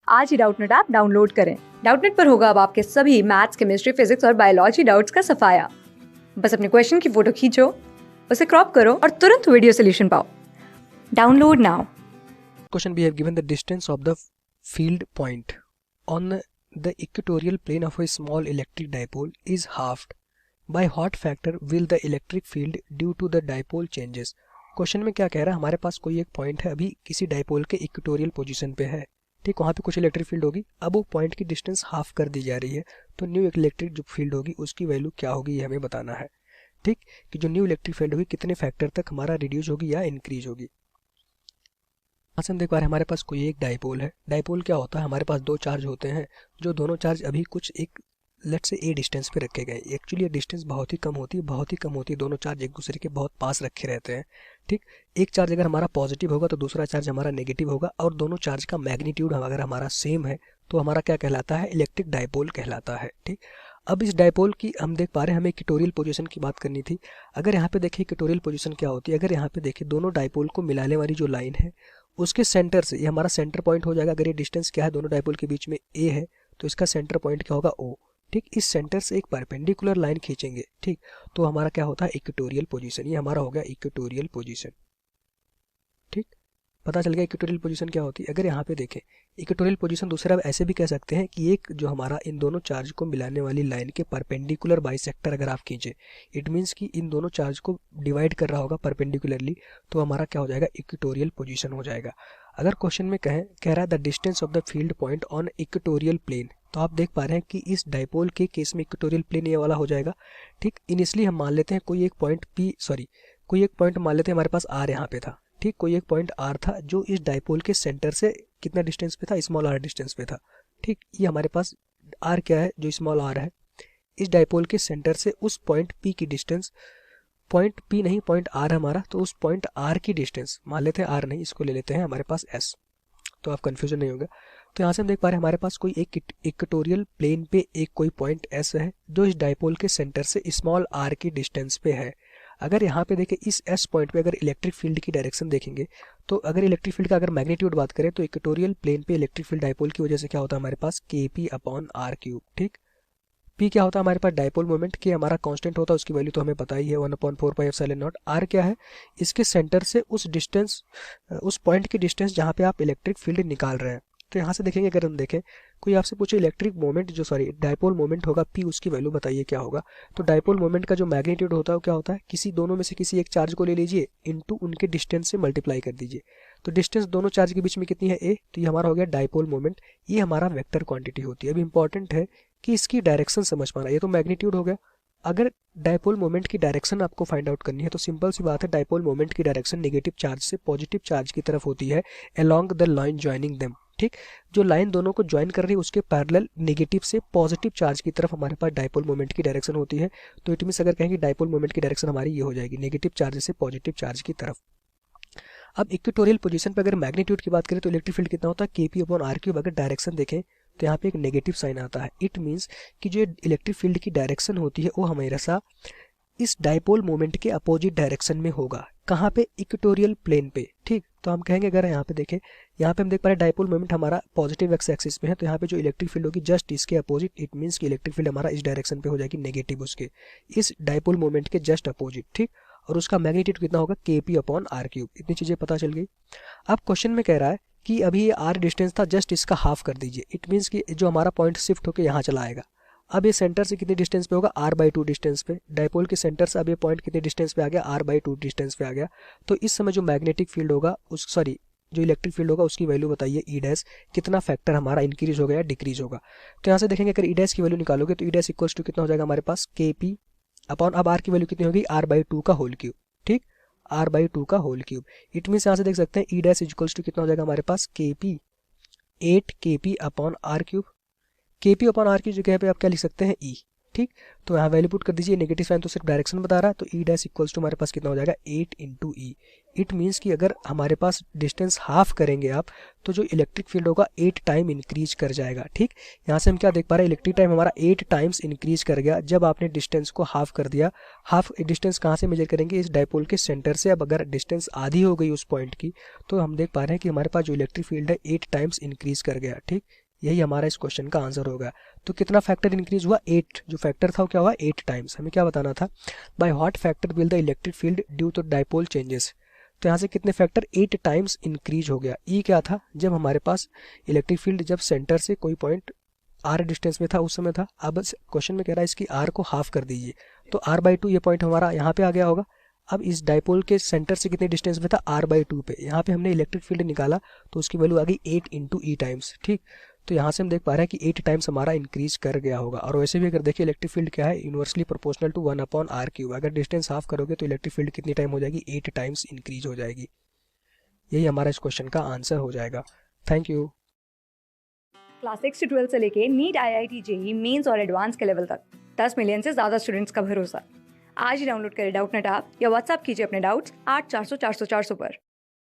आज ही Doubtnut app download करें। Doubtnut पर होगा अब आपके सभी मैथ्स, केमिस्ट्री, फिजिक्स और बायोलॉजी डाउट्स का सफाया। बस अपने क्वेश्चन की फोटो खींचो, उसे क्रॉप करो और तुरंत वीडियो सोल्यूशन पाओ। Download now. Question, we have given the distance of the field point on the equatorial plane of a small electric dipole is halved. By what factor will the electric field due to the dipole changes? Question में क्या कह रहा है, हमारे पास कोई एक point है, अभी किसी डाइपोल के इक्वेटोरियल पोजीशन पे है, ठीक, वहाँ पे कुछ इलेक्ट्रिक फील्ड होगी। अब वो पॉइंट की डिस्टेंस हाफ कर दी जा रही है, तो न्यू इलेक्ट्रिक जो फील्ड होगी उसकी वैल्यू क्या होगी, ये हमें बताना है। ठीक, कि जो न्यू इलेक्ट्रिक फील्ड होगी कितने फैक्टर तक हमारा रिड्यूस होगी या इंक्रीज होगी। यहाँ से हम देख पा रहे हैं हमारे पास कोई एक डाइपोल है। डाइपोल क्या होता है, हमारे पास दो चार्ज होते हैं, जो दोनों चार्ज अभी कुछ एक लेट से ए डिस्टेंस पे रखे गए। एक्चुअली ये डिस्टेंस बहुत ही कम होती है, दोनों चार्ज एक दूसरे के बहुत पास रखे रहते हैं। ठीक, एक चार्ज अगर हमारा पॉजिटिव होगा तो दूसरा चार्ज हमारा नेगेटिव होगा, और दोनों चार्ज का मैग्नीट्यूड अगर हमारा सेम है तो हमारा क्या कहलाता है, इलेक्ट्रिक डाइपोल कहलाता है। ठीक, अब इस डाइपोल की हम देख पा रहे हैं, हमें इक्वेटोरियल पोजीशन की बात करनी थी। अगर यहाँ पे देखिए इक्वेटोरियल पोजीशन क्या होती है, अगर यहाँ पे देखिए दोनों डाइपोल को मिलाने वाली जो लाइन है उसके सेंटर से, ये हमारा सेंटर पॉइंट हो जाएगा। अगर ये डिस्टेंस क्या है, दोनों डाइपोल के बीच में ए है, तो इसका सेंटर पॉइंट क्या होगा, ओ। ठीक, इस सेंटर से एक परपेंडिकुलर लाइन खींचेंगे, ठीक, तो हमारा क्या होता है, इक्वेटोरियल पोजीशन। ये हमारा हो गया इक्वेटोरियल पोजीशन। ठीक, पता चल गया इक्वेटोरियल पोजीशन क्या होती है। अगर यहाँ पे देखें इक्वेटोरियल पोजीशन, दूसरा ऐसे भी कह सकते हैं कि एक जो हमारा इन दोनों चार्ज को मिलाने वाली लाइन के परपेंडिकुलर बाइसेक्टर अगर आप खींचे, इट मीन्स कि इन दोनों चार्ज को डिवाइड कर रहा होगा परपेंडिकुलरली, तो हमारा क्या हो जाएगा, इक्वेटोरियल पोजीशन हो जाएगा। अगर क्वेश्चन में कह रहा है the distance of the field point on equatorial plane, तो आप देख पा रहे हैं कि इस डाइपोल के केस में इक्वेटोरियल प्लेन ये वाला हो जाएगा। ठीक, इनिशियली हम मान लेते हैं कोई एक पॉइंट मान लेते हैं हमारे पास आर यहाँ पे था। ठीक, कोई एक पॉइंट आर था जो इस डाइपोल के सेंटर से कितना डिस्टेंस पे था, स्मॉल आर डिस्टेंस पे था। ठीक, ये हमारे पास आर क्या है, जो स्मॉल आर है, इस डाइपोल के सेंटर से उस पॉइंट पी की डिस्टेंस, पॉइंट पी नहीं पॉइंट आर हमारा, तो उस पॉइंट आर की डिस्टेंस मान लेते हैं, आर नहीं, इसको ले लेते हैं हमारे पास एस, तो आप कंफ्यूजन नहीं होगा। तो यहाँ से हम देख पा रहे हैं हमारे पास कोई एक इक्वेटोरियल प्लेन पे एक कोई पॉइंट एस है जो इस डाइपोल के सेंटर से स्मॉल आर की डिस्टेंस पे है। अगर यहाँ पे देखें इस एस पॉइंट पे अगर इलेक्ट्रिक फील्ड की डायरेक्शन देखेंगे, तो अगर इलेक्ट्रिक फील्ड का अगर मैग्नीट्यूड बात करें, तो इक्वेटोरियल प्लेन पे इलेक्ट्रिक फील्ड डाइपोल की वजह से क्या होता है हमारे पास, के पी अपॉन आर क्यूब। ठीक, पी क्या होता है हमारे पास, डाइपोल मोमेंट, के हमारा कांस्टेंट होता है, उसकी वैल्यू तो हमें पता ही है 1/4πε0। आर क्या है, इसके सेंटर से उस डिस्टेंस, उस पॉइंट की डिस्टेंस जहाँ पे आप इलेक्ट्रिक फील्ड निकाल रहे हैं। तो यहाँ से देखेंगे, अगर हम देखें कोई आपसे पूछे इलेक्ट्रिक मोमेंट डाइपोल मोमेंट होगा पी, उसकी वैल्यू बताइए क्या होगा। तो डाइपोल मोमेंट का जो मैग्नीट्यूड होता है वो क्या होता है, किसी दोनों में से किसी एक चार्ज को ले लीजिए, इनटू उनके डिस्टेंस से मल्टीप्लाई कर दीजिए। तो डिस्टेंस दोनों चार्ज के बीच में कितनी है, ए, तो ये हमारा हो गया डाइपोल मोमेंट। ये हमारा वेक्टर क्वांटिटी होती है। अब इंपॉर्टेंट है कि इसकी डायरेक्शन समझ पाना। ये तो मैग्नीट्यूड हो गया। अगर डाइपोल मोमेंट की डायरेक्शन आपको फाइंड आउट करनी है, तो सिंपल सी बात है, डाइपोल मोमेंट की डायरेक्शन नेगेटिव चार्ज से पॉजिटिव चार्ज की तरफ होती है, along the line joining them. ठीक, जो लाइन दोनों को ज्वाइन कर रही है उसके पैरेलल नेगेटिव से पॉजिटिव चार्ज की तरफ हमारे पास डाइपोल मोमेंट की डायरेक्शन होती है। तो इट मींस अगर कहेंगे डाइपोल मोमेंट की डायरेक्शन हमारी ये हो जाएगी, नेगेटिव चार्ज से पॉजिटिव चार्ज की तरफ। अब इक्वेटोरियल पोजीशन पर अगर मैग्नीट्यूड की बात करें तो इलेक्ट्रिक फील्ड कितना होता है, के पी अपॉन आर क्यूब। अगर डायरेक्शन देखें तो यहाँ पे एक नेगेटिव साइन आता है। इट मीन्स कि जो इलेक्ट्रिक फील्ड की डायरेक्शन होती है वो हमेशा इस डाइपोल मोमेंट के अपोजिट डायरेक्शन में होगा। कहाँ पे, इक्वेटोरियल प्लेन पे। ठीक, तो हम कहेंगे, अगर यहाँ पे देखें, यहाँ पे हम देख पा रहे हैं डाइपोल मोमेंट हमारा पॉजिटिव एक्स एक्सिस पे है, तो यहाँ पे जो इलेक्ट्रिक फील्ड होगी जस्ट इसके अपोजिट। इट मीन्स कि इलेक्ट्रिक फील्ड हमारा इस डायरेक्शन पे हो जाएगी, नेगेटिव उसके, इस डाइपोल मोमेंट के जस्ट अपोजिट। ठीक, और उसका मैग्नीट्यूड कितना होगा, के पी अपॉन आर क्यूब। इतनी चीजें पता चल गई। अब क्वेश्चन में कह रहा है कि अभी ये आर डिस्टेंस था, जस्ट इसका हाफ कर दीजिए। इट मीन्स कि जो हमारा पॉइंट शिफ्ट होकर यहाँ चला आएगा। अब ये सेंटर से कितने डिस्टेंस पे होगा, r/2 डिस्टेंस पे। डाइपोल के सेंटर से अब ये पॉइंट कितने डिस्टेंस पे आ गया, r/2 डिस्टेंस पे आ गया। तो इस समय जो मैग्नेटिक फील्ड होगा जो इलेक्ट्रिक फील्ड होगा उसकी वैल्यू बताइए, ई डैश, कितना फैक्टर हमारा इंक्रीज होगा या डिक्रीज होगा। तो यहाँ से देखेंगे, अगर ई डैश की वैल्यू निकालोगे तो ई डैश इक्वल्स टू कितना हो जाएगा हमारे पास, के पी अपॉन, अब आर की वैल्यू कितनी होगी, r/2 का होल क्यूब। ठीक, r/2 का होल क्यूब। इट मीन्स यहाँ से देख सकते हैं ई डैश इक्वल्स टू कितना हो जाएगा हमारे पास, के पी 8 के पी अपॉन आर क्यूब। के पी अपॉन आर की जगह पे आप क्या लिख सकते हैं, ई। ठीक। तो यहाँ वैल्यू पुट कर दीजिए, नेगेटिव साइन तो सिर्फ डायरेक्शन बता रहा है, तो ई डैश इक्वल्स टू हमारे पास कितना हो जाएगा 8 इंटू ई। इट मीन्स कि अगर हमारे पास डिस्टेंस हाफ करेंगे आप, तो जो इलेक्ट्रिक फील्ड होगा 8 टाइम इंक्रीज कर जाएगा। ठीक, यहाँ से हम क्या देख पा रहे हैं, इलेक्ट्रिक टाइम हमारा 8 टाइम्स इंक्रीज कर गया जब आपने डिस्टेंस को हाफ कर दिया। हाफ डिस्टेंस कहाँ से मेजर करेंगे, इस डायपोल के सेंटर से। अब अगर डिस्टेंस आधी हो गई उस पॉइंट की, तो हम देख पा रहे हैं कि हमारे पास जो इलेक्ट्रिक फील्ड है 8 टाइम्स इंक्रीज कर गया। ठीक, यही हमारा इस क्वेश्चन का आंसर होगा। तो कितना फैक्टर इंक्रीज हुआ, 8। जो फैक्टर था वो क्या हुआ, 8 टाइम्स। हमें क्या बताना था, by what factor will the electric field due to dipole changes. तो यहाँ से कितने फैक्टर, 8 टाइम्स इंक्रीज हो गया। ई क्या था, जब हमारे पास इलेक्ट्रिक फील्ड जब सेंटर से कोई पॉइंट आर डिस्टेंस में था उस समय था। अब क्वेश्चन में कह रहा है इसकी आर को हाफ कर दीजिए, तो r/2 ये पॉइंट हमारा यहाँ पे आ गया होगा। अब इस डायपोल के सेंटर से कितने डिस्टेंस में था, r/2 पे। यहाँ पे हमने इलेक्ट्रिक फील्ड निकाला तो उसकी वैल्यू आ गई 8 इंटू ई टाइम्स। ठीक, तो यहाँ से हम देख पा रहे हैं कि 8 टाइम्स हमारा इंक्रीज कर गया होगा। और वैसे भी अगर देखिए इलेक्ट्रिक फील्ड क्या है, यूनिवर्सली प्रोपोर्शनल टू 1/r³। अगर डिस्टेंस हाफ करोगे तो इलेक्ट्रिक फील्ड कितनी टाइम हो जाएगी, 8 टाइम्स इंक्रीज हो जाएगी। यही हमारा इस क्वेश्चन का आंसर हो जाएगा। Thank you. क्लास 6 से 12 से लेके नीट, IIT, जेई मेंस और एडवांस के लेवल तक 10 मिलियन से ज़्यादा स्टूडेंट्स का भरोसा। आज ही डाउनलोड करें डाउटनेट ऐप या व्हाट्सएप कीजिए अपने डाउट्स 8400 400 400 पर।